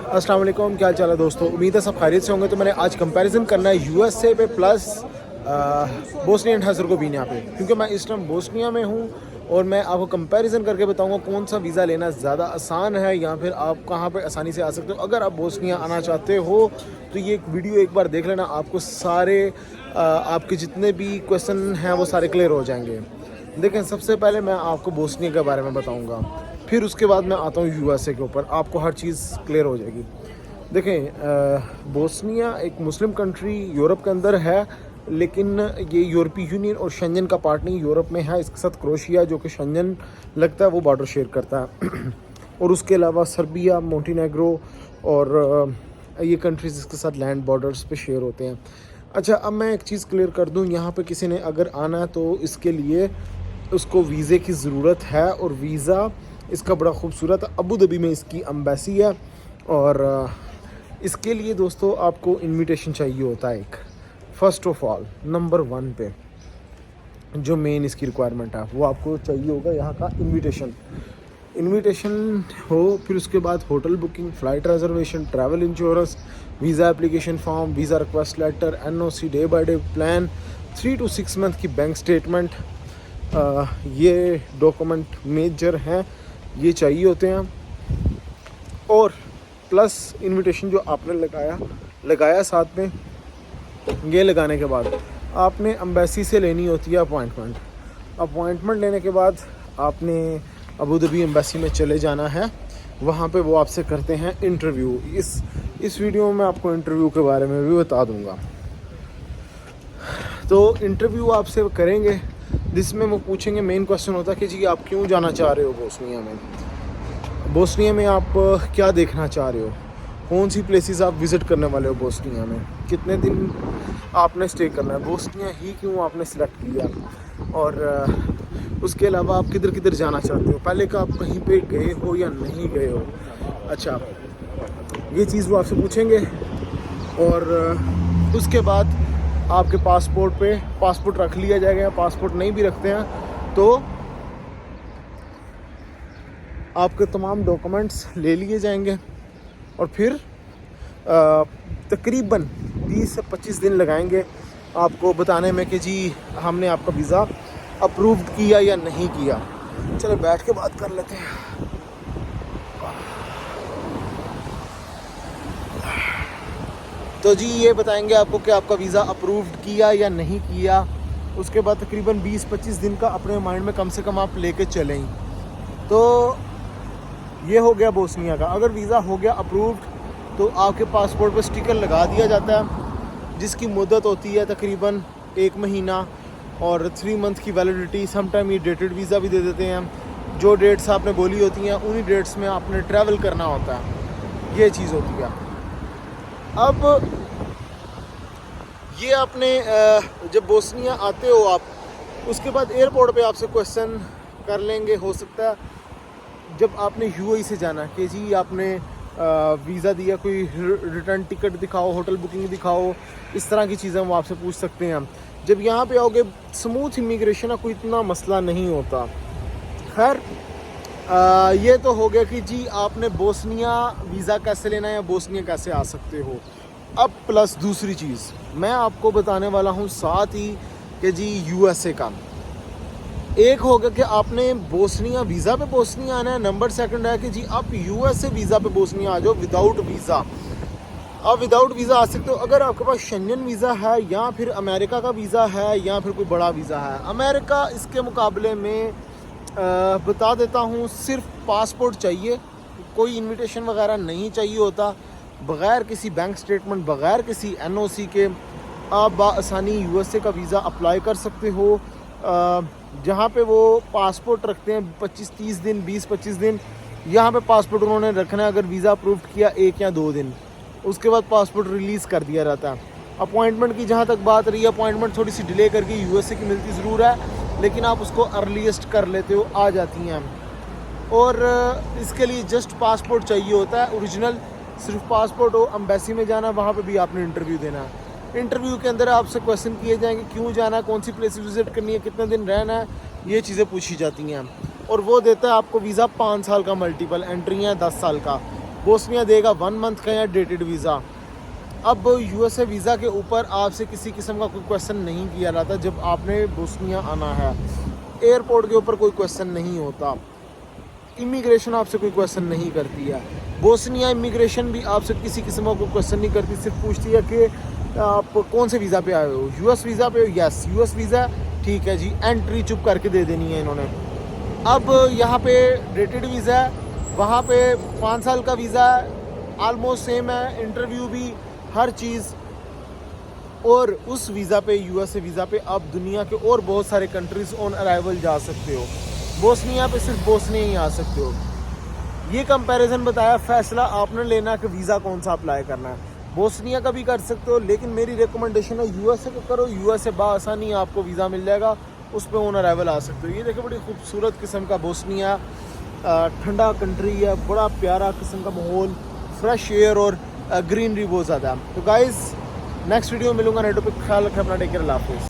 अस्सलाम वालेकुम, क्या हाल चाल है दोस्तों। उम्मीद है सब खैरियत से होंगे। तो मैंने आज कंपैरिजन करना है यूएसए पे प्लस बोस्निया एंड हर्ज़ेगोविना पे, क्योंकि मैं इस टाइम बोस्निया में हूँ और मैं आपको कंपैरिजन करके बताऊंगा कौन सा वीज़ा लेना ज़्यादा आसान है या फिर आप कहाँ पे आसानी से आ सकते हो। अगर आप बोस्निया आना चाहते हो तो ये वीडियो एक बार देख लेना, आपको सारे आपके जितने भी क्वेश्चन हैं वो सारे क्लियर हो जाएंगे। देखें, सबसे पहले मैं आपको बोस्निया के बारे में बताऊंगा, फिर उसके बाद मैं आता हूँ यूएसए के ऊपर, आपको हर चीज़ क्लियर हो जाएगी। देखें, बोस्निया एक मुस्लिम कंट्री यूरोप के अंदर है, लेकिन ये यूरोपीय यूनियन और शेंजन का पार्ट नहीं, यूरोप में है। इसके साथ क्रोशिया जो कि शेंजन लगता है वो बॉर्डर शेयर करता है और उसके अलावा सर्बिया, मोंटेनेग्रो और ये कंट्रीज़ इसके साथ लैंड बॉर्डर्स पे शेयर होते हैं। अच्छा, अब मैं एक चीज़ क्लियर कर दूं, यहाँ पे किसी ने अगर आना है तो इसके लिए उसको वीज़े की ज़रूरत है और वीज़ा इसका बड़ा खूबसूरत है। अबू धाबी में इसकी एम्बेसी है और इसके लिए दोस्तों आपको इनविटेशन चाहिए होता है। एक फ़र्स्ट ऑफ ऑल नंबर 1 पे जो मेन इसकी रिक्वायरमेंट है वो आपको चाहिए होगा यहाँ का इनविटेशन हो। फिर उसके बाद hotel booking, flight reservation, travel insurance, visa application form, visa request letter, NOC, day by day plan, 3 to 6 month की बैंक स्टेटमेंट, ये डॉक्यूमेंट मेजर हैं, ये चाहिए होते हैं। और प्लस इनविटेशन जो आपने लगाया साथ में, ये लगाने के बाद आपने एम्बेसी से लेनी होती है अपॉइंटमेंट लेने के बाद आपने अबू धाबी एम्बेसी में चले जाना है। वहाँ पे वो आपसे करते हैं इंटरव्यू। इस वीडियो में मैं आपको इंटरव्यू के बारे में भी बता दूँगा। तो इंटरव्यू आपसे करेंगे जिसमें वो पूछेंगे, मेन क्वेश्चन होता है कि जी आप क्यों जाना चाह रहे हो बोस्निया में आप क्या देखना चाह रहे हो, कौन सी प्लेसेस आप विज़िट करने वाले हो बोस्निया में, कितने दिन आपने स्टे करना है, बोस्निया ही क्यों आपने सेलेक्ट किया, और उसके अलावा आप किधर किधर जाना चाहते हो, पहले का आप कहीं पे गए हो या नहीं गए हो। अच्छा, ये चीज़ वो आपसे पूछेंगे। और उसके बाद आपके पासपोर्ट रख लिया जाएगा। पासपोर्ट नहीं भी रखते हैं तो आपके तमाम डॉक्यूमेंट्स ले लिए जाएंगे और फिर तकरीबन 20 से 25 दिन लगाएंगे आपको बताने में कि जी हमने आपका वीज़ा अप्रूव्ड किया या नहीं किया। चलो बैठ के बात कर लेते हैं। तो जी ये बताएंगे आपको कि आपका वीज़ा अप्रूव्ड किया या नहीं किया। उसके बाद तकरीबन 20-25 दिन का अपने माइंड में कम से कम आप लेके चलें। तो ये हो गया बोस्निया का। अगर वीज़ा हो गया अप्रूव्ड तो आपके पासपोर्ट पर स्टिकर लगा दिया जाता है जिसकी मुद्दत होती है तकरीबन 1 महीना और 3 मंथ की वैलिडिटी। समटाइम ये डेटेड वीज़ा भी दे देते हैं। जो डेट्स आपने बोली होती हैं उन्हीं डेट्स में आपने ट्रैवल करना होता है, ये चीज़ होती है। अब ये आपने जब बोस्निया आते हो आप, उसके बाद एयरपोर्ट पे आपसे क्वेश्चन कर लेंगे, हो सकता है जब आपने यूएई से जाना कि जी आपने वीज़ा दिया, कोई रिटर्न टिकट दिखाओ, होटल बुकिंग दिखाओ, इस तरह की चीज़ें वो आपसे पूछ सकते हैं। जब यहाँ पे आओगे स्मूथ इमिग्रेशन है, कोई इतना मसला नहीं होता। खैर ये तो हो गया कि जी आपने बोस्निया वीज़ा कैसे लेना है या बोस्निया कैसे आ सकते हो। अब प्लस दूसरी चीज़ मैं आपको बताने वाला हूँ साथ ही कि जी यूएसए का एक होगा कि आपने बोस्निया वीज़ा पे बोस्निया आना है। नंबर 2 है कि जी आप यूएसए वीज़ा पे बोस्निया आ जाओ विदाउट वीज़ा। आप विदाउट वीज़ा आ सकते हो अगर आपके पास शेंजन वीज़ा है या फिर अमेरिका का वीज़ा है या फिर कोई बड़ा वीज़ा है। अमेरिका इसके मुकाबले में बता देता हूँ, सिर्फ पासपोर्ट चाहिए, कोई इनविटेशन वगैरह नहीं चाहिए होता। बग़ैर किसी बैंक स्टेटमेंट, बग़ैर किसी एनओसी के आप बासानी यूएसए का वीज़ा अप्लाई कर सकते हो। जहाँ पे वो पासपोर्ट रखते हैं 25-30 दिन, 20-25 दिन, यहाँ पे पासपोर्ट उन्होंने रखना है। अगर वीज़ा अप्रूव किया 1 या 2 दिन, उसके बाद पासपोर्ट रिलीज़ कर दिया जाता है। अपॉइंटमेंट की जहाँ तक बात रही है, अपॉइंटमेंट थोड़ी सी डिले करके यूएसए की मिलती ज़रूर है, लेकिन आप उसको अर्लीस्ट कर लेते हो, आ जाती हैं। और इसके लिए जस्ट पासपोर्ट चाहिए होता है ओरिजिनल, सिर्फ पासपोर्ट हो। एम्बेसी में जाना, वहाँ पे भी आपने इंटरव्यू देना है। इंटरव्यू के अंदर आपसे क्वेश्चन किए जाएंगे, क्यों जाना है, कौन सी प्लेस विज़िट करनी है, कितने दिन रहना है, ये चीज़ें पूछी जाती हैं। और वो देता है आपको वीज़ा 5 साल का, मल्टीपल एंट्री है 10 साल का। बोस्निया देगा 1 मंथ का या डेटेड वीज़ा। अब यूएसए वीज़ा के ऊपर आपसे किसी किस्म का कोई क्वेश्चन नहीं किया जाता जब आपने बोस्निया आना है। एयरपोर्ट के ऊपर कोई क्वेश्चन नहीं होता, इमिग्रेशन आपसे कोई क्वेश्चन नहीं करती है। बोस्निया इमिग्रेशन भी आपसे किसी किस्म का कोई क्वेश्चन नहीं करती, सिर्फ पूछती है कि आप कौन से वीज़ा पे आए हो। यूएस वीज़ा पे हो, यस यूएस वीज़ा, ठीक है जी, एंट्री चुप करके दे देनी है इन्होंने। अब यहाँ पे डेटेड वीज़ा है, वहाँ पे 5 साल का वीज़ा है, आलमोस्ट सेम है, इंटरव्यू भी, हर चीज़। और उस वीज़ा पे, यूएसए वीज़ा पे आप दुनिया के और बहुत सारे कंट्रीज़ ऑन अराइवल जा सकते हो। बोस्निया पे सिर्फ बोस्निया ही आ सकते हो। ये कंपैरिजन बताया, फैसला आपने लेना कि वीज़ा कौन सा अप्लाई करना है। बोस्निया का भी कर सकते हो, लेकिन मेरी रिकमेंडेशन है यूएसए को करो। यूएसए बासानी आपको वीज़ा मिल जाएगा, उस पर ऑन अराइवल आ सकते हो। ये देखो बड़ी खूबसूरत किस्म का बोस्निया, ठंडा कंट्री है, बड़ा प्यारा किस्म का माहौल, फ्रेश एयर और ग्रीनरी बहुत ज़्यादा है। तो गाइज़ नेक्स्ट वीडियो में मिलूंगा, नेटो पे ख्याल रखें अपना, टेक केयर, अल्लाह हाफिज़।